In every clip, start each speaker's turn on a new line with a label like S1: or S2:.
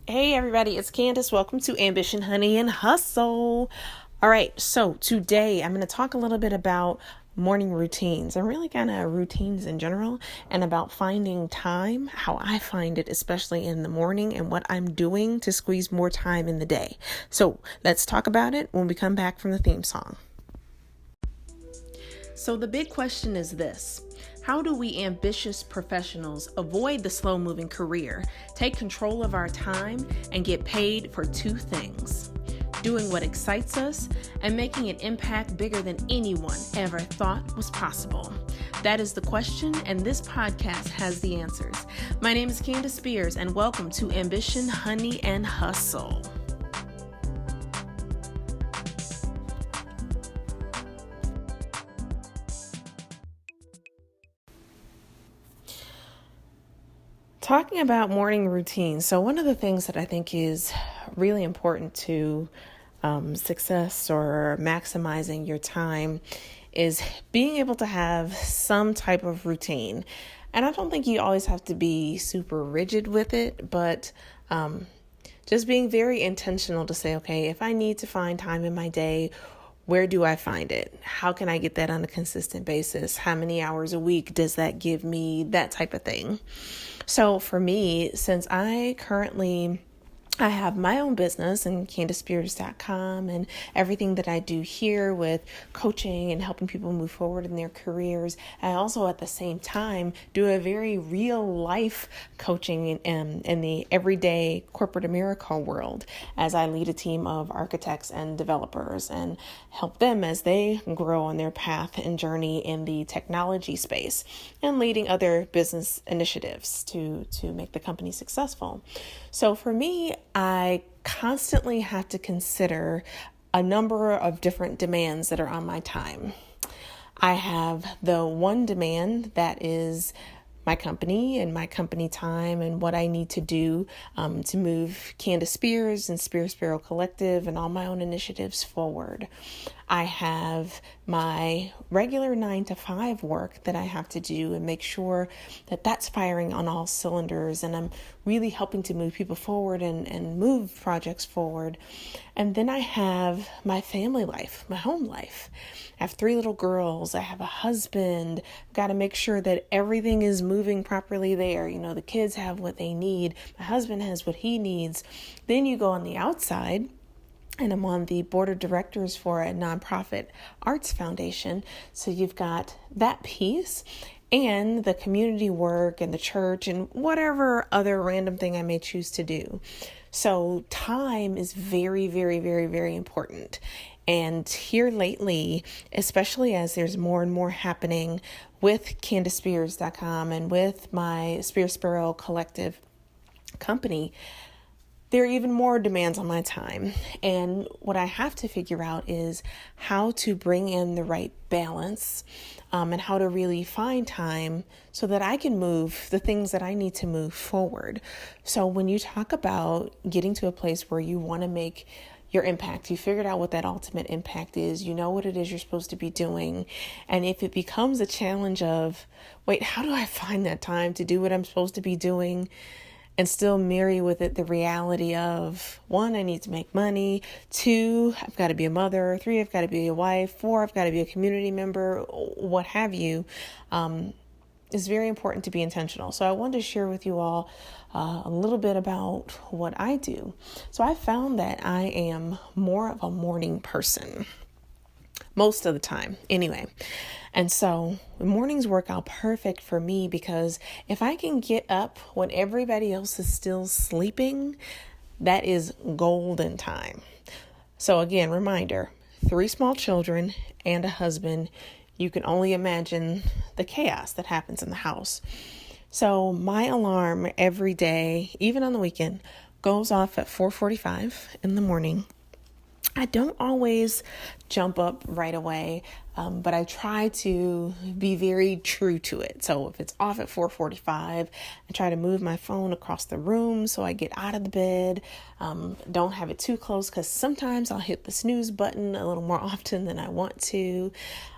S1: Hey everybody, it's Candace. Welcome to Ambition, Honey, and Hustle. All right, so today I'm going to talk a little bit about morning routines and really kind of routines in general and about finding time, how I find it, especially in the morning, and what I'm doing to squeeze more time in the day. So let's talk about it when we come back from the theme song. So the big question is this: how do we ambitious professionals avoid the slow-moving career, take control of our time, and get paid for two things? Doing what excites us and making an impact bigger than anyone ever thought was possible. That is the question, and this podcast has the answers. My name is Candace Spears, and welcome to Ambition, Honey, and Hustle. Talking about morning routines. So one of the things that I think is really important to success or maximizing your time is being able to have some type of routine. And I don't think you always have to be super rigid with it, but just being very intentional to say, okay, if I need to find time in my day, where do I find it? How can I get that on a consistent basis? How many hours a week does that give me? That type of thing. So for me, since I have my own business and CandaceSpears.com and everything that I do here with coaching and helping people move forward in their careers. I also at the same time do a very real life coaching in the everyday corporate America world as I lead a team of architects and developers and help them as they grow on their path and journey in the technology space and leading other business initiatives to make the company successful. So for me, I constantly have to consider a number of different demands that are on my time. I have the one demand that is my company and my company time and what I need to do to move Candace Spears and Spears Sparrow Collective and all my own initiatives forward. I have my regular 9 to 5 work that I have to do and make sure that that's firing on all cylinders and I'm really helping to move people forward and move projects forward. And then I have my family life, my home life. I have 3 little girls. I have a husband. I've got to make sure that everything is moving properly there. You know, the kids have what they need. My husband has what he needs. Then you go on the outside. And I'm on the board of directors for a nonprofit arts foundation. So you've got that piece and the community work and the church and whatever other random thing I may choose to do. So time is very, very, very, very important. And here lately, especially as there's more and more happening with CandaceSpears.com and with my Spears Sparrow Collective company, there are even more demands on my time. And what I have to figure out is how to bring in the right balance and how to really find time so that I can move the things that I need to move forward. So when you talk about getting to a place where you want to make your impact, you figured out what that ultimate impact is, you know what it is you're supposed to be doing. And if it becomes a challenge of, wait, how do I find that time to do what I'm supposed to be doing? And still marry with it the reality of 1, I need to make money. 2, I've got to be a mother. 3, I've got to be a wife. 4, I've got to be a community member, what have you. It's very important to be intentional. So I wanted to share with you all a little bit about what I do. So I found that I am more of a morning person. Most of the time, anyway. And so mornings work out perfect for me because if I can get up when everybody else is still sleeping, that is golden time. So again, reminder, 3 small children and a husband. You can only imagine the chaos that happens in the house. So my alarm every day, even on the weekend, goes off at 4:45 in the morning. I don't always jump up right away, but I try to be very true to it. So if it's off at 4:45, I try to move my phone across the room so I get out of the bed. Don't have it too close because sometimes I'll hit the snooze button a little more often than I want to.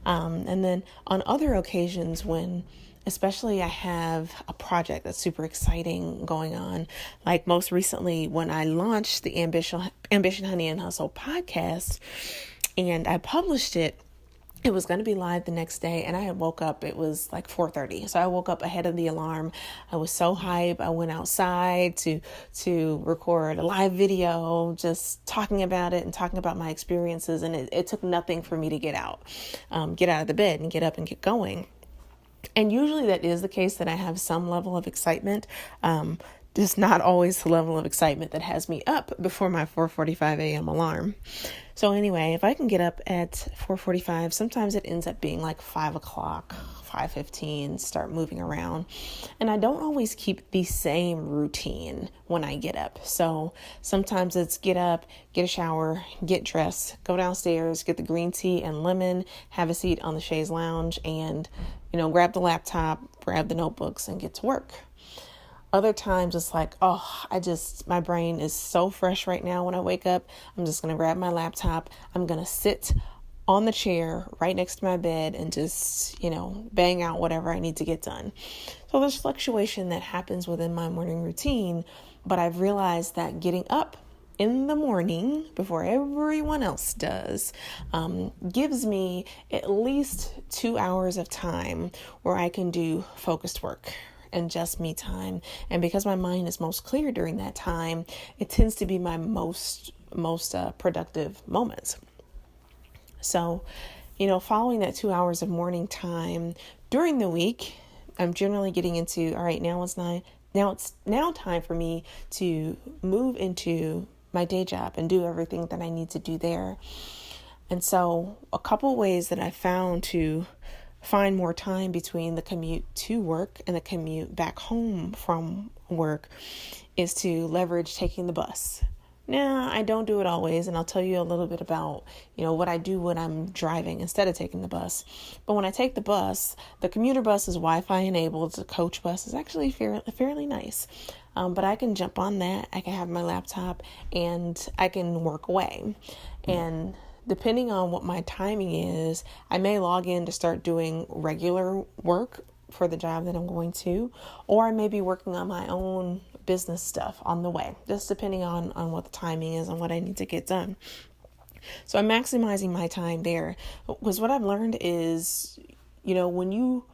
S1: And then on other occasions when especially I have a project that's super exciting going on. Like most recently when I launched the Ambition Honey and Hustle podcast and I published it, it was going to be live the next day, and I had woke up, it was like 4:30. So I woke up ahead of the alarm. I was so hyped. I went outside to record a live video, just talking about it and talking about my experiences. And it took nothing for me to get out of the bed and get up and get going. And usually that is the case, that I have some level of excitement. Just not always the level of excitement that has me up before my 4:45 a.m. alarm. So anyway, if I can get up at 4:45, sometimes it ends up being like 5 o'clock, 5:15, start moving around. And I don't always keep the same routine when I get up. So sometimes it's get up, get a shower, get dressed, go downstairs, get the green tea and lemon, have a seat on the chaise lounge, and, grab the laptop, grab the notebooks, and get to work. Other times it's like, my brain is so fresh right now when I wake up. I'm just going to grab my laptop. I'm going to sit on the chair right next to my bed and just, bang out whatever I need to get done. So there's fluctuation that happens within my morning routine, but I've realized that getting up in the morning before everyone else does gives me at least 2 hours of time where I can do focused work and just me time. And because my mind is most clear during that time, it tends to be my most productive moments. So, following that 2 hours of morning time during the week, I'm generally getting into, all right, now it's time for me to move into my day job and do everything that I need to do there. And so a couple ways that I found to find more time between the commute to work and the commute back home from work is to leverage taking the bus. Now, I don't do it always, and I'll tell you a little bit about, what I do when I'm driving instead of taking the bus. But when I take the bus, the commuter bus is Wi-Fi enabled. The coach bus is actually fairly nice. But I can jump on that. I can have my laptop and I can work away. And depending on what my timing is, I may log in to start doing regular work for the job that I'm going to, or I may be working on my own business stuff on the way, just depending on what the timing is and what I need to get done. So I'm maximizing my time there, because what I've learned is, when you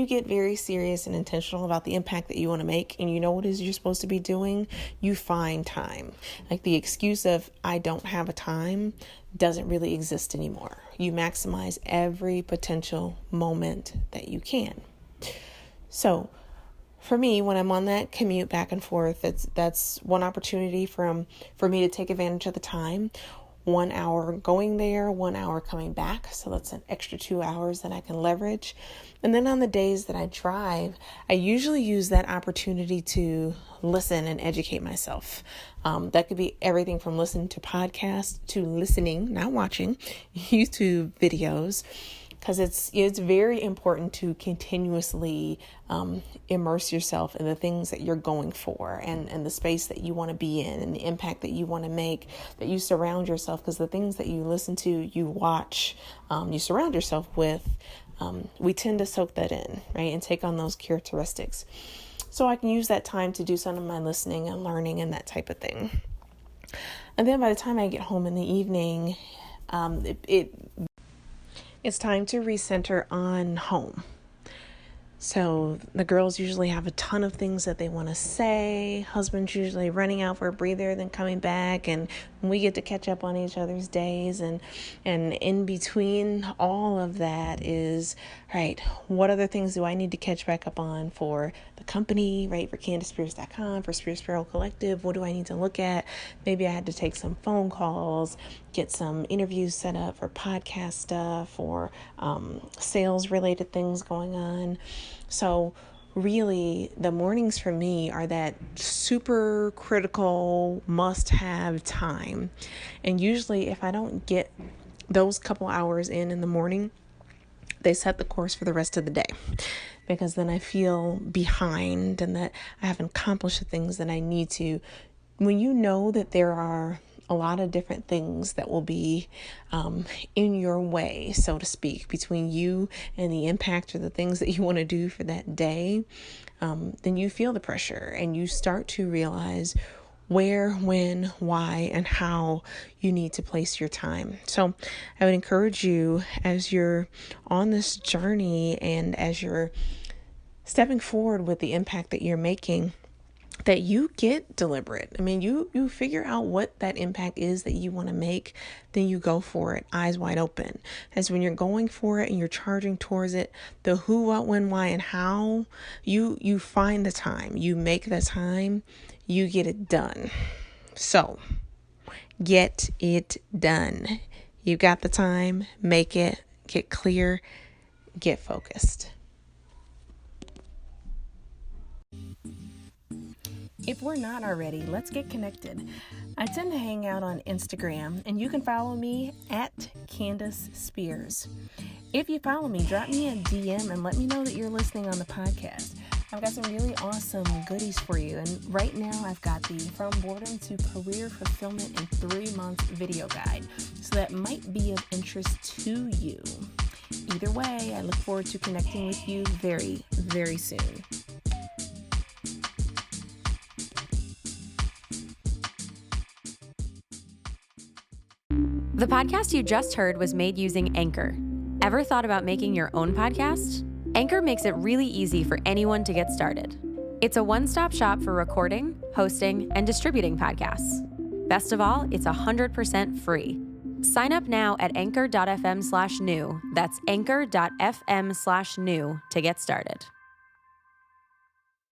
S1: get very serious and intentional about the impact that you want to make, and you know what it is you're supposed to be doing, you find time. Like the excuse of I don't have a time doesn't really exist anymore. You maximize every potential moment that you can. So for me, when I'm on that commute back and forth, that's one opportunity for me to take advantage of the time. 1 hour going there, 1 hour coming back. So that's an extra 2 hours that I can leverage. And then on the days that I drive, I usually use that opportunity to listen and educate myself. That could be everything from listening to podcasts to listening, not watching, YouTube videos. Because it's very important to continuously immerse yourself in the things that you're going for and the space that you want to be in and the impact that you want to make, that you surround yourself, because the things that you listen to, you watch, you surround yourself with, we tend to soak that in, right, and take on those characteristics. So I can use that time to do some of my listening and learning and that type of thing. And then by the time I get home in the evening, it's time to recenter on home. So the girls usually have a ton of things that they want to say. Husband's usually running out for a breather, then coming back, and we get to catch up on each other's days. And in between all of that is, right, what other things do I need to catch back up on for the company, right, for CandaceSpears.com, for Spears Apparel Collective? What do I need to look at? Maybe I had to take some phone calls, get some interviews set up for podcast stuff or sales related things going on. So really the mornings for me are that super critical must-have time. And usually if I don't get those couple hours in the morning, they set the course for the rest of the day, because then I feel behind and that I haven't accomplished the things that I need to. When you know that there are a lot of different things that will be in your way, so to speak, between you and the impact or the things that you want to do for that day, then you feel the pressure and you start to realize where, when, why, and how you need to place your time. So I would encourage you, as you're on this journey and as you're stepping forward with the impact that you're making, that you get deliberate. I mean, you figure out what that impact is that you want to make, then you go for it, eyes wide open. As when you're going for it and you're charging towards it, the who, what, when, why, and how, you find the time, you make the time, you get it done. So get it done. You got the time, make it, get clear, get focused. If we're not already, let's get connected. I tend to hang out on Instagram, and you can follow me at Candace Spears. If you follow me, drop me a DM and let me know that you're listening on the podcast. I've got some really awesome goodies for you. And right now I've got the From Boredom to Career Fulfillment in 3 Months video guide. So that might be of interest to you. Either way, I look forward to connecting with you very, very soon.
S2: The podcast you just heard was made using Anchor. Ever thought about making your own podcast? Anchor makes it really easy for anyone to get started. It's a one-stop shop for recording, hosting, and distributing podcasts. Best of all, it's 100% free. Sign up now at anchor.fm/new. That's anchor.fm/new to get started.